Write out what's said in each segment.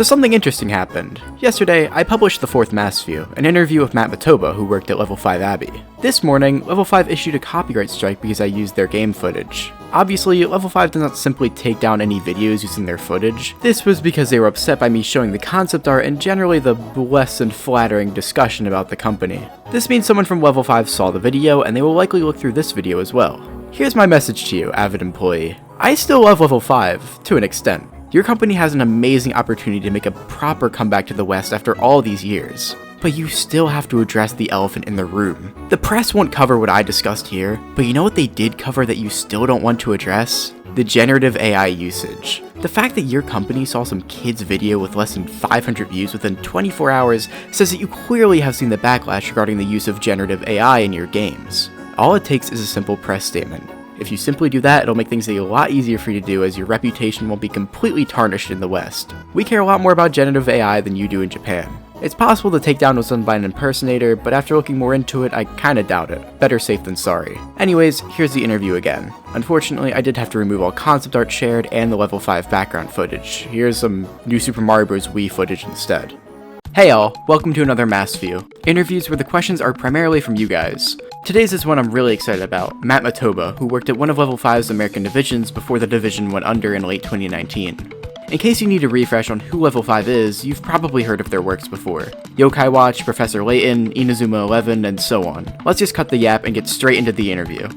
So something interesting happened. Yesterday, I published the 4th Mass View, an interview with MATOBA, who worked at Level-5 Abbey. This morning, Level-5 issued a copyright strike because I used their game footage. Obviously, Level-5 does not simply take down any videos using their footage. This was because they were upset by me showing the concept art and generally the less than flattering discussion about the company. This means someone from Level-5 saw the video, and they will likely look through this video as well. Here's my message to you, avid employee. I still love Level-5, to an extent. Your company has an amazing opportunity to make a proper comeback to the West after all these years. But you still have to address the elephant in the room. The press won't cover what I discussed here, but you know what they did cover that you still don't want to address? The generative AI usage. The fact that your company saw some kid's video with less than 500 views within 24 hours says that you clearly have seen the backlash regarding the use of generative AI in your games. All it takes is a simple press statement. If you simply do that, it'll make things a lot easier for you to do, as your reputation won't be completely tarnished in the West. We care a lot more about generative AI than you do in Japan. It's possible the takedown was done by an impersonator, but after looking more into it, I kinda doubt it. Better safe than sorry. Anyways, here's the interview again. Unfortunately, I did have to remove all concept art shared and the Level 5 background footage. Here's some new Super Mario Bros. Wii footage instead. Hey all, welcome to another Mass View. Interviews where the questions are primarily from you guys. Today's is one I'm really excited about, MATOBA, who worked at one of Level 5's American divisions before the division went under in late 2019. In case you need a refresh on who Level 5 is, you've probably heard of their works before. Yokai Watch, Professor Layton, Inazuma 11, and so on. Let's just cut the yap and get straight into the interview.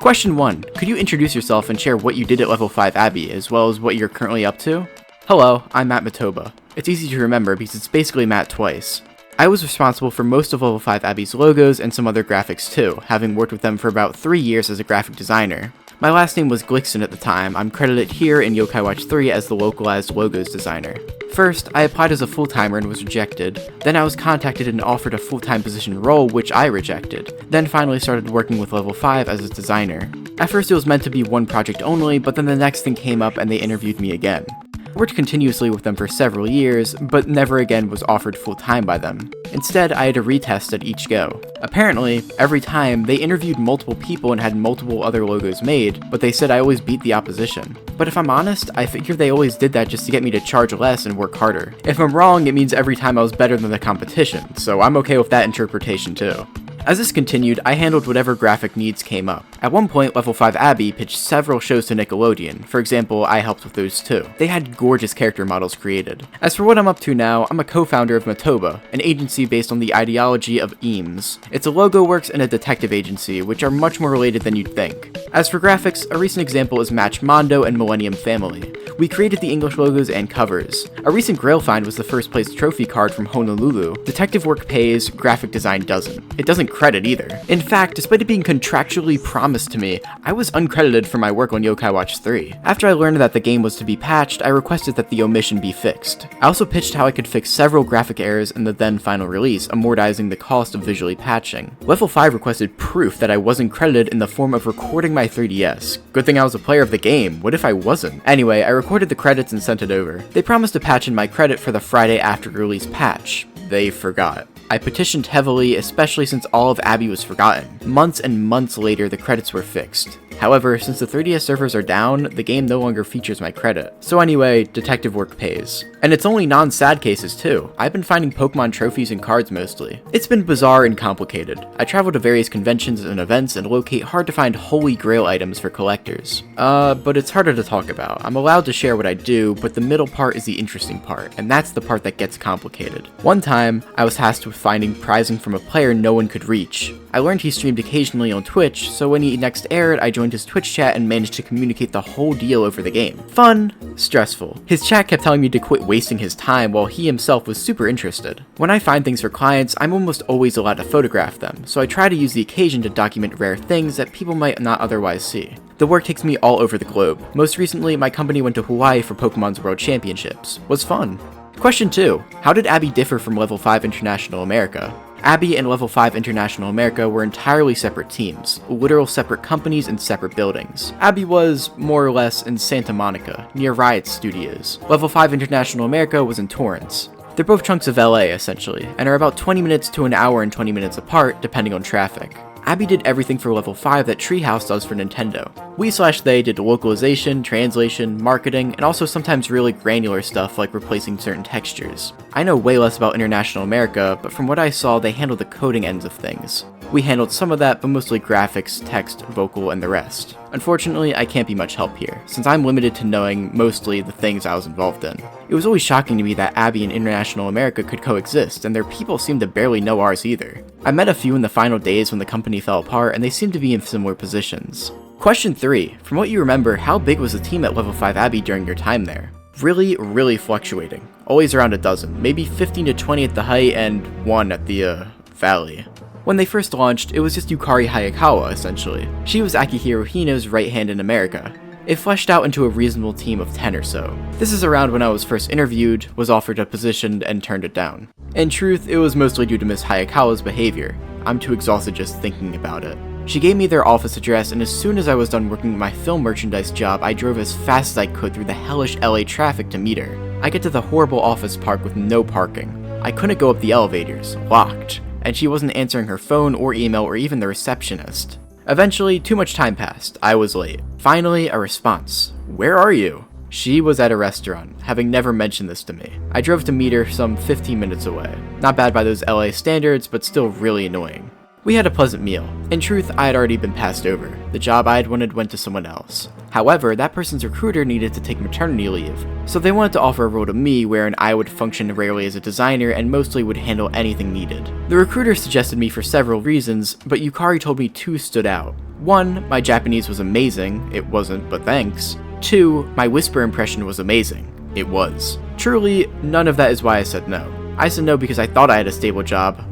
Question 1. Could you introduce yourself and share what you did at Level 5 Abbey, as well as what you're currently up to? Hello, I'm MATOBA. It's easy to remember because it's basically Matt twice. I was responsible for most of Level 5 Abbey's logos and some other graphics too, having worked with them for about 3 years as a graphic designer. My last name was Glixon at the time. I'm credited here in Yokai Watch 3 as the localized logos designer. First, I applied as a full-timer and was rejected. Then I was contacted and offered a full-time position role, which I rejected. Then finally started working with Level 5 as a designer. At first it was meant to be one project only, but then the next thing came up and they interviewed me again. I worked continuously with them for several years, but never again was offered full-time by them. Instead, I had to retest at each go. Apparently, every time, they interviewed multiple people and had multiple other logos made, but they said I always beat the opposition. But if I'm honest, I figure they always did that just to get me to charge less and work harder. If I'm wrong, it means every time I was better than the competition, so I'm okay with that interpretation too. As this continued, I handled whatever graphic needs came up. At one point, Level 5 Abbey pitched several shows to Nickelodeon. For example, I helped with those too. They had gorgeous character models created. As for what I'm up to now, I'm a co-founder of MATOBA, an agency based on the ideology of EAMS. It's a logo works and a detective agency, which are much more related than you'd think. As for graphics, a recent example is Match Mondo and Millennium Family. We created the English logos and covers. A recent Grail find was the first place trophy card from Honolulu. Detective work pays, graphic design doesn't. It doesn't credit either. In fact, despite it being contractually promised to me, I was uncredited for my work on Yokai Watch 3. After I learned that the game was to be patched, I requested that the omission be fixed. I also pitched how I could fix several graphic errors in the then final release, amortizing the cost of visually patching. Level 5 requested proof that I wasn't credited in the form of recording my 3DS. Good thing I was a player of the game, what if I wasn't? Anyway, I recorded the credits and sent it over. They promised to patch in my credit for the Friday after release patch. They forgot. I petitioned heavily, especially since all of Abbey was forgotten. Months and months later, the credits were fixed. However, since the 3DS servers are down, the game no longer features my credit. So anyway, detective work pays. And it's only non-sad cases too. I've been finding Pokemon trophies and cards mostly. It's been bizarre and complicated. I travel to various conventions and events and locate hard to find holy grail items for collectors. But it's harder to talk about. I'm allowed to share what I do, but the middle part is the interesting part, and that's the part that gets complicated. One time, I was tasked with finding prizing from a player no one could reach. I learned he streamed occasionally on Twitch, so when he next aired, I joined his Twitch chat and managed to communicate the whole deal over the game. Fun, stressful. His chat kept telling me to quit wasting his time while he himself was super interested. When I find things for clients, I'm almost always allowed to photograph them, so I try to use the occasion to document rare things that people might not otherwise see. The work takes me all over the globe. Most recently, my company went to Hawaii for Pokemon's World Championships. Was fun. Question 2. How did Abbey differ from Level 5 International America? Abbey and Level 5 International America were entirely separate teams, literal separate companies and separate buildings. Abbey was, more or less, in Santa Monica, near Riot Studios. Level 5 International America was in Torrance. They're both chunks of LA, essentially, and are about 20 minutes to an hour and 20 minutes apart, depending on traffic. Abby did everything for Level 5 that Treehouse does for Nintendo. We/they did localization, translation, marketing, and also sometimes really granular stuff like replacing certain textures. I know way less about International America, but from what I saw, they handled the coding ends of things. We handled some of that, but mostly graphics, text, vocal, and the rest. Unfortunately, I can't be much help here, since I'm limited to knowing mostly the things I was involved in. It was always shocking to me that Abby and International America could coexist, and their people seemed to barely know ours either. I met a few in the final days when the company fell apart, and they seemed to be in similar positions. Question 3. From what you remember, how big was the team at Level 5 Abbey during your time there? Really fluctuating. Always around a dozen, maybe 15 to 20 at the height and 1 at the, valley. When they first launched, it was just Yukari Hayakawa, essentially. She was Akihiro Hino's right hand in America. It fleshed out into a reasonable team of 10 or so. This is around when I was first interviewed, was offered a position, and turned it down. In truth, it was mostly due to Miss Hayakawa's behavior. I'm too exhausted just thinking about it. She gave me their office address, and as soon as I was done working my film merchandise job, I drove as fast as I could through the hellish LA traffic to meet her. I get to the horrible office park with no parking. I couldn't go up the elevators, locked, and she wasn't answering her phone or email or even the receptionist. Eventually, too much time passed. I was late. Finally, a response. "Where are you?" She was at a restaurant, having never mentioned this to me. I drove to meet her some 15 minutes away. Not bad by those LA standards, but still really annoying. We had a pleasant meal. In truth, I had already been passed over. The job I had wanted went to someone else. However, that person's recruiter needed to take maternity leave, so they wanted to offer a role to me wherein I would function rarely as a designer and mostly would handle anything needed. The recruiter suggested me for several reasons, but Yukari told me 2 stood out. 1, my Japanese was amazing. It wasn't, but thanks. 2, my whisper impression was amazing. It was. Truly, none of that is why I said no. I said no because I thought I had a stable job,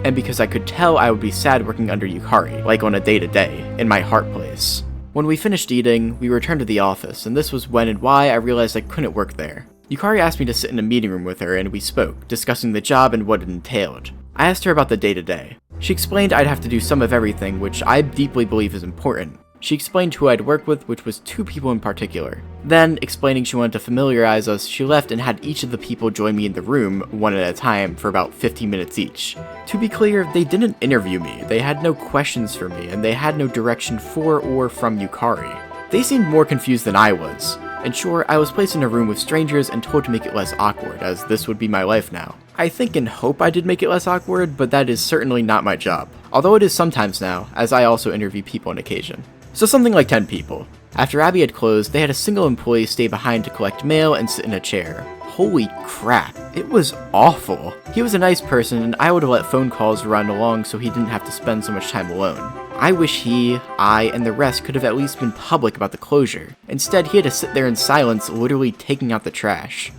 and because I could tell I would be sad working under Yukari, like on a day-to-day, in my heart place. When we finished eating, we returned to the office, and this was when and why I realized I couldn't work there. Yukari asked me to sit in a meeting room with her, and we spoke, discussing the job and what it entailed. I asked her about the day-to-day. She explained I'd have to do some of everything, which I deeply believe is important. She explained who I'd work with, which was 2 people in particular. Then, explaining she wanted to familiarize us, she left and had each of the people join me in the room, one at a time, for about 15 minutes each. To be clear, they didn't interview me, they had no questions for me, and they had no direction for or from Yukari. They seemed more confused than I was. In short, I was placed in a room with strangers and told to make it less awkward, as this would be my life now. I think and hope I did make it less awkward, but that is certainly not my job. Although it is sometimes now, as I also interview people on occasion. So something like 10 people. After Abbey had closed, they had a single employee stay behind to collect mail and sit in a chair. Holy crap, it was awful. He was a nice person, and I would have let phone calls run along so he didn't have to spend so much time alone. I wish he, I, and the rest could have at least been public about the closure. Instead, he had to sit there in silence, literally taking out the trash.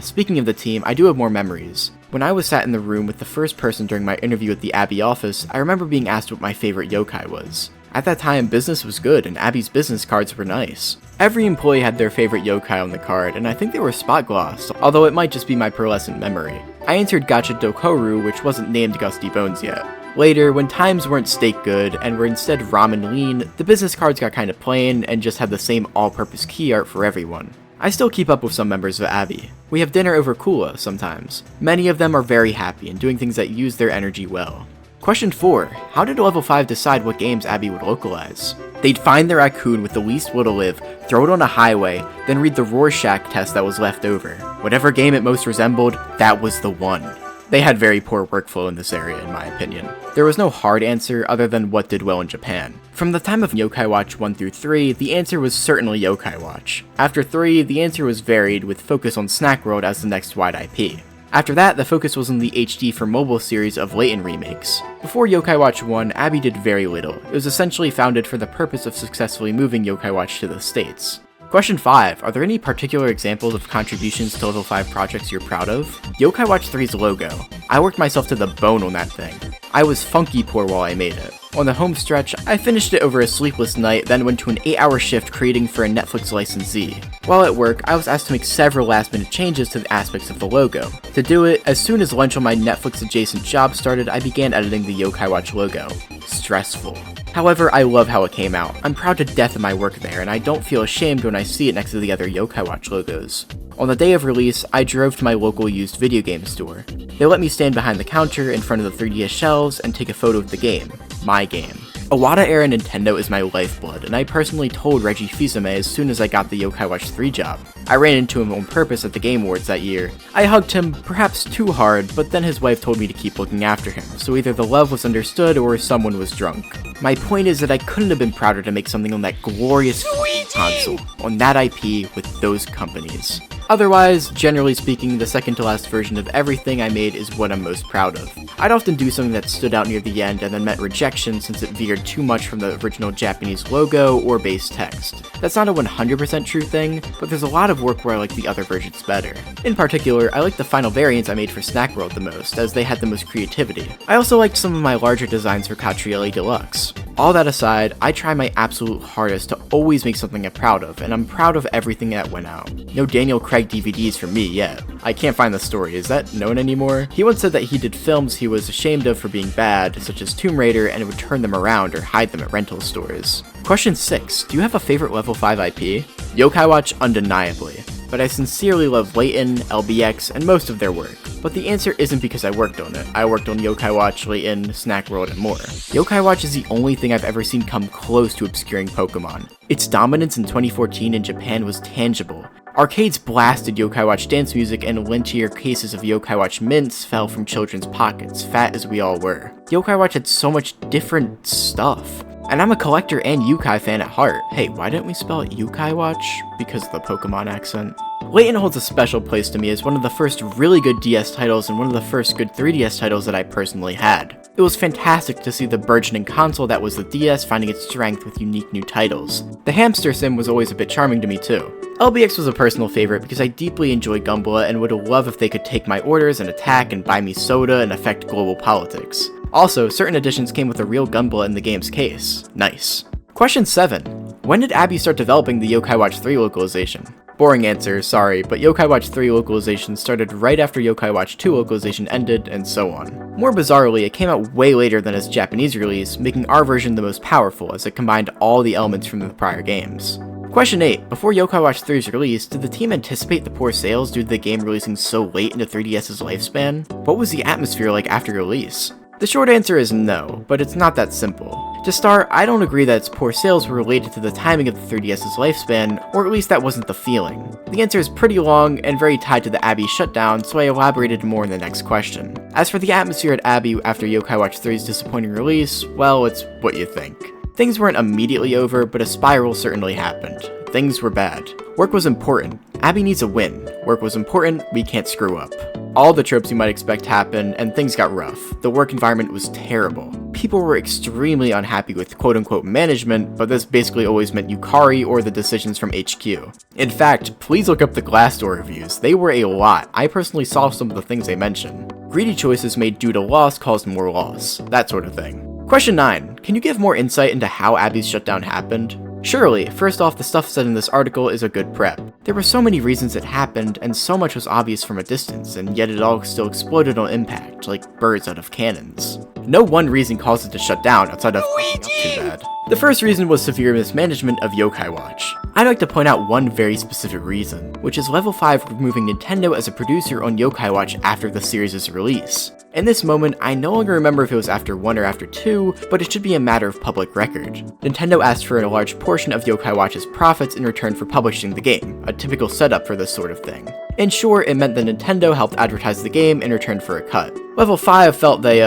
Speaking of the team, I do have more memories. When I was sat in the room with the first person during my interview at the Abbey office, I remember being asked what my favorite yokai was. At that time, business was good, and Abby's business cards were nice. Every employee had their favorite yokai on the card, and I think they were spot glossed, although it might just be my pearlescent memory. I answered Gacha Dokoru, which wasn't named Gusty Bones yet. Later, when times weren't steak good, and were instead ramen lean, the business cards got kinda plain, and just had the same all-purpose key art for everyone. I still keep up with some members of Abbey. We have dinner over Kula sometimes. Many of them are very happy and doing things that use their energy well. Question 4. How did Level 5 decide what games Abbey would localize? They'd find the raccoon with the least will to live, throw it on a highway, then read the Rorschach test that was left over. Whatever game it most resembled, that was the one. They had very poor workflow in this area, in my opinion. There was no hard answer other than what did well in Japan. From the time of Yokai Watch 1 through 3, the answer was certainly Yokai Watch. After 3, the answer was varied, with focus on Snack World as the next wide IP. After that, the focus was on the HD for mobile series of Layton remakes. Before Yokai Watch 1, Abbey did very little. It was essentially founded for the purpose of successfully moving Yokai Watch to the States. Question 5. Are there any particular examples of contributions to Level 5 projects you're proud of? Yokai Watch 3's logo. I worked myself to the bone on that thing. I was funky poor while I made it. On the home stretch, I finished it over a sleepless night, then went to an 8-hour shift creating for a Netflix licensee. While at work, I was asked to make several last-minute changes to the aspects of the logo. To do it, as soon as lunch on my Netflix-adjacent job started, I began editing the Yokai Watch logo. Stressful. However, I love how it came out. I'm proud to death of my work there, and I don't feel ashamed when I see it next to the other Yokai Watch logos. On the day of release, I drove to my local used video game store. They let me stand behind the counter in front of the 3DS shelves and take a photo of the game. my game. Iwata-era Nintendo is my lifeblood, and I personally told Reggie Fils-Aimé as soon as I got the Yokai Watch 3 job. I ran into him on purpose at the Game Awards that year. I hugged him, perhaps too hard, but then his wife told me to keep looking after him, so either the love was understood or someone was drunk. My point is that I couldn't have been prouder to make something on that glorious console, on that IP with those companies. Otherwise, generally speaking, the second to last version of everything I made is what I'm most proud of. I'd often do something that stood out near the end and then met rejection since it veered too much from the original Japanese logo or base text. That's not a 100% true thing, but there's a lot of work where I like the other versions better. In particular, I like the final variants I made for Snack World the most, as they had the most creativity. I also liked some of my larger designs for Catrielli Deluxe. All that aside, I try my absolute hardest to always make something I'm proud of, and I'm proud of everything that went out. No Daniel Craig DVDs for me yet. I can't find the story, is that known anymore? He once said that he did films he was ashamed of for being bad, such as Tomb Raider, and would turn them around or hide them at rental stores. Question 6. Do you have a favorite Level 5 IP? Yokai Watch, undeniably. But I sincerely love Layton, LBX, and most of their work. But the answer isn't because I worked on it. I worked on Yokai Watch, Layton, Snack World, and more. Yokai Watch is the only thing I've ever seen come close to obscuring Pokemon. Its dominance in 2014 in Japan was tangible. Arcades blasted Yokai Watch dance music, and lentier cases of Yokai Watch mints fell from children's pockets, fat as we all were. Yokai Watch had so much different stuff. And I'm a collector and Yukai fan at heart. Hey, why didn't we spell it Yukai Watch? Because of the Pokemon accent. Layton holds a special place to me as one of the first really good DS titles and one of the first good 3DS titles that I personally had. It was fantastic to see the burgeoning console that was the DS finding its strength with unique new titles. The hamster sim was always a bit charming to me too. LBX was a personal favorite because I deeply enjoy Gumball and would love if they could take my orders and attack and buy me soda and affect global politics. Also, certain editions came with a real Gumball in the game's case. Nice. Question 7. When did Abby start developing the Yokai Watch 3 localization? Boring answer, sorry, but Yokai Watch 3 localization started right after Yokai Watch 2 localization ended, and so on. More bizarrely, it came out way later than its Japanese release, making our version the most powerful as it combined all the elements from the prior games. Question 8. Before Yokai Watch 3's release, did the team anticipate the poor sales due to the game releasing so late into 3DS's lifespan? What was the atmosphere like after release? The short answer is no, but it's not that simple. To start, I don't agree that its poor sales were related to the timing of the 3DS's lifespan, or at least that wasn't the feeling. The answer is pretty long and very tied to the Abbey shutdown, so I elaborated more in the next question. As for the atmosphere at Abbey after Yokai Watch 3's disappointing release, well, it's what you think. Things weren't immediately over, but a spiral certainly happened. Things were bad. Work was important. Abby needs a win. Work was important, we can't screw up. All the tropes you might expect happened, and things got rough. The work environment was terrible. People were extremely unhappy with quote-unquote management, but this basically always meant Yukari or the decisions from HQ. In fact, please look up the Glassdoor reviews. They were a lot. I personally saw some of the things they mentioned. Greedy choices made due to loss caused more loss. That sort of thing. Question 9. Can you give more insight into how Abby's shutdown happened? Surely, first off, the stuff said in this article is a good prep. There were so many reasons it happened, and so much was obvious from a distance, and yet it all still exploded on impact, like birds out of cannons. No one reason caused it to shut down outside of Luigi! Up too bad. The first reason was severe mismanagement of Yokai Watch. I'd like to point out one very specific reason, which is Level 5 removing Nintendo as a producer on Yokai Watch after the series' release. In this moment, I no longer remember if it was after 1 or after 2, but it should be a matter of public record. Nintendo asked for a large portion of Yokai Watch's profits in return for publishing the game, a typical setup for this sort of thing. In short, it meant that Nintendo helped advertise the game in return for a cut. Level 5 felt they,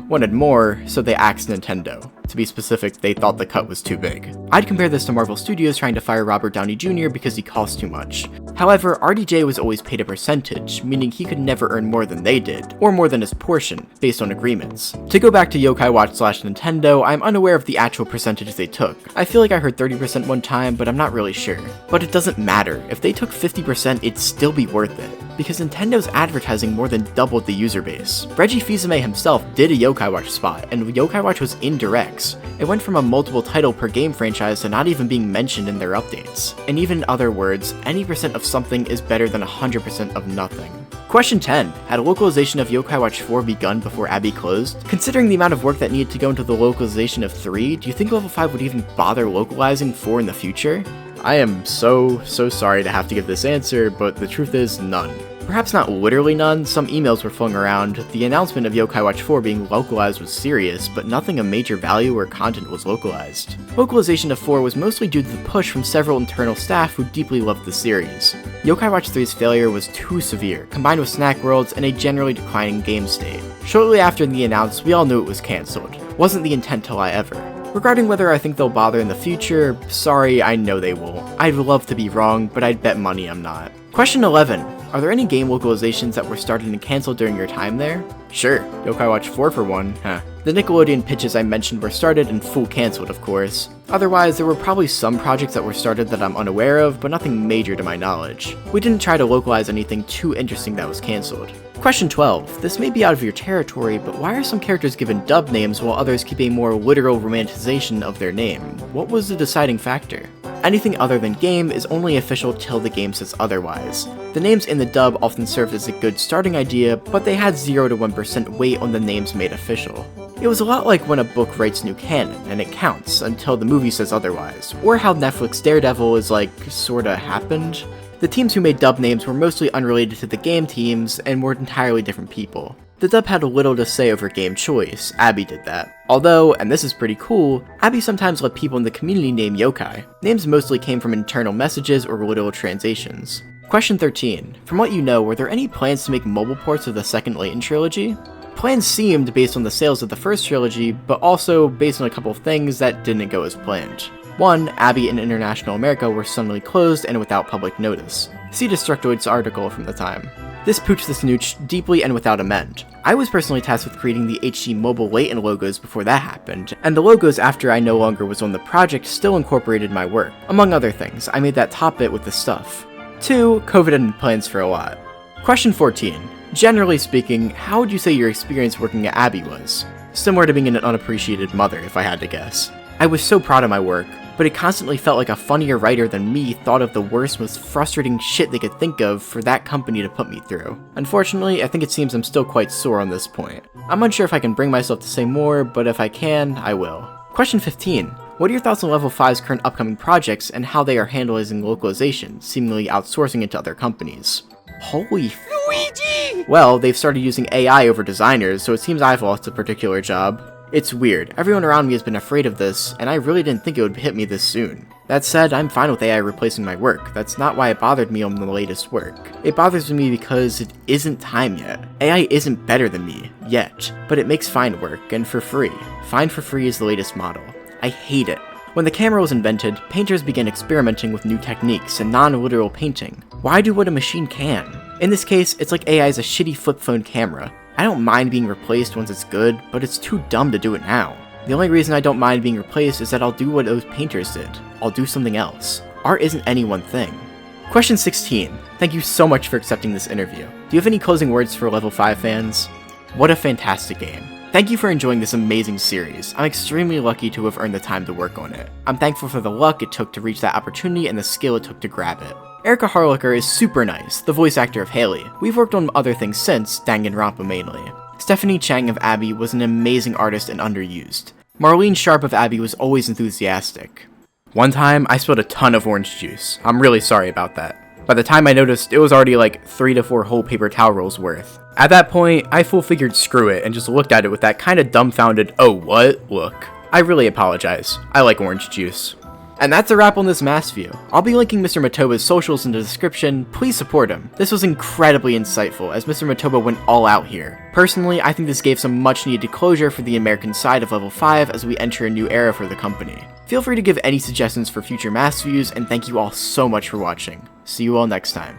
wanted more, so they axed Nintendo. To be specific, they thought the cut was too big. I'd compare this to Marvel Studios trying to fire Robert Downey Jr. because he cost too much. However, RDJ was always paid a percentage, meaning he could never earn more than they did, or more than his portion, based on agreements. To go back to Yokai Watch / Nintendo, I'm unaware of the actual percentage they took. I feel like I heard 30% one time, but I'm not really sure. But it doesn't matter. If they took 50%, it'd still be worth it, because Nintendo's advertising more than doubled the user base. Reggie Fils-Aimé himself did a Yokai Watch spot, and Yokai Watch was in directs. It went from a multiple title per game franchise to not even being mentioned in their updates. And even in other words, any percent of something is better than 100% of nothing. Question 10. Had localization of Yokai Watch 4 begun before Abbey closed? Considering the amount of work that needed to go into the localization of 3, do you think Level 5 would even bother localizing 4 in the future? I am so sorry to have to give this answer, but the truth is none. Perhaps not literally none, some emails were flung around. The announcement of Yokai Watch 4 being localized was serious, but nothing of major value or content was localized. Localization of 4 was mostly due to the push from several internal staff who deeply loved the series. Yokai Watch 3's failure was too severe, combined with snack worlds and a generally declining game state. Shortly after the announcement, we all knew it was cancelled. Wasn't the intent to lie ever. Regarding whether I think they'll bother in the future, sorry, I know they won't. I'd love to be wrong, but I'd bet money I'm not. Question 11. Are there any game localizations that were started and canceled during your time there? Sure, Yokai Watch 4 for one, huh. The Nickelodeon pitches I mentioned were started and full cancelled, of course. Otherwise, there were probably some projects that were started that I'm unaware of, but nothing major to my knowledge. We didn't try to localize anything too interesting that was cancelled. Question 12. This may be out of your territory, but why are some characters given dub names while others keep a more literal romanticization of their name? What was the deciding factor? Anything other than game is only official till the game says otherwise. The names in the dub often served as a good starting idea, but they had 0 to 1% weight on the names made official. It was a lot like when a book writes new canon, and it counts until the movie says otherwise, or how Netflix Daredevil is like, sorta happened. The teams who made dub names were mostly unrelated to the game teams, and were entirely different people. The dub had little to say over game choice, Abby did that. Although, and this is pretty cool, Abby sometimes let people in the community name yokai. Names mostly came from internal messages or literal translations. Question 13. From what you know, were there any plans to make mobile ports of the second Layton trilogy? Plans seemed based on the sales of the first trilogy, but also based on a couple of things that didn't go as planned. 1. Abby and International America were suddenly closed and without public notice. See Destructoid's article from the time. This pooched the snooch deeply and without amend. I was personally tasked with creating the HD Mobile Layton logos before that happened, and the logos after I no longer was on the project still incorporated my work. Among other things, I made that top bit with the stuff. 2. COVID had plans for a lot. Question 14. Generally speaking, how would you say your experience working at Abby was? Similar to being an unappreciated mother, if I had to guess. I was so proud of my work, but it constantly felt like a funnier writer than me thought of the worst, most frustrating shit they could think of for that company to put me through. Unfortunately, I think it seems I'm still quite sore on this point. I'm unsure if I can bring myself to say more, but if I can, I will. Question 15. What are your thoughts on Level 5's current upcoming projects and how they are handling localization, seemingly outsourcing it to other companies? Holy Luigi! Well, they've started using AI over designers, so it seems I've lost a particular job. It's weird, everyone around me has been afraid of this, and I really didn't think it would hit me this soon. That said, I'm fine with AI replacing my work. That's not why it bothered me on the latest work. It bothers me because it isn't time yet. AI isn't better than me, yet, but it makes fine work, and for free. Fine for free is the latest model. I hate it. When the camera was invented, painters began experimenting with new techniques and non-literal painting. Why do what a machine can? In this case, it's like AI is a shitty flip phone camera. I don't mind being replaced once it's good, but it's too dumb to do it now. The only reason I don't mind being replaced is that I'll do what those painters did. I'll do something else. Art isn't any one thing. Question 16. Thank you so much for accepting this interview. Do you have any closing words for Level 5 fans? What a fantastic game. Thank you for enjoying this amazing series. I'm extremely lucky to have earned the time to work on it. I'm thankful for the luck it took to reach that opportunity and the skill it took to grab it. Erica Harlicker is super nice, the voice actor of Haley. We've worked on other things since, Danganronpa mainly. Stephanie Chang of Abby was an amazing artist and underused. Marlene Sharp of Abby was always enthusiastic. One time, I spilled a ton of orange juice. I'm really sorry about that. By the time I noticed, it was already like 3 to 4 whole paper towel rolls worth. At that point, I full figured screw it and just looked at it with that kinda dumbfounded, oh what look. I really apologize. I like orange juice. And that's a wrap on this mass view. I'll be linking Mr. MATOBA'S socials in the description, please support him. This was incredibly insightful as Mr. MATOBA went all out here. Personally, I think this gave some much needed closure for the American side of Level 5 as we enter a new era for the company. Feel free to give any suggestions for future mass views, and thank you all so much for watching. See you all next time.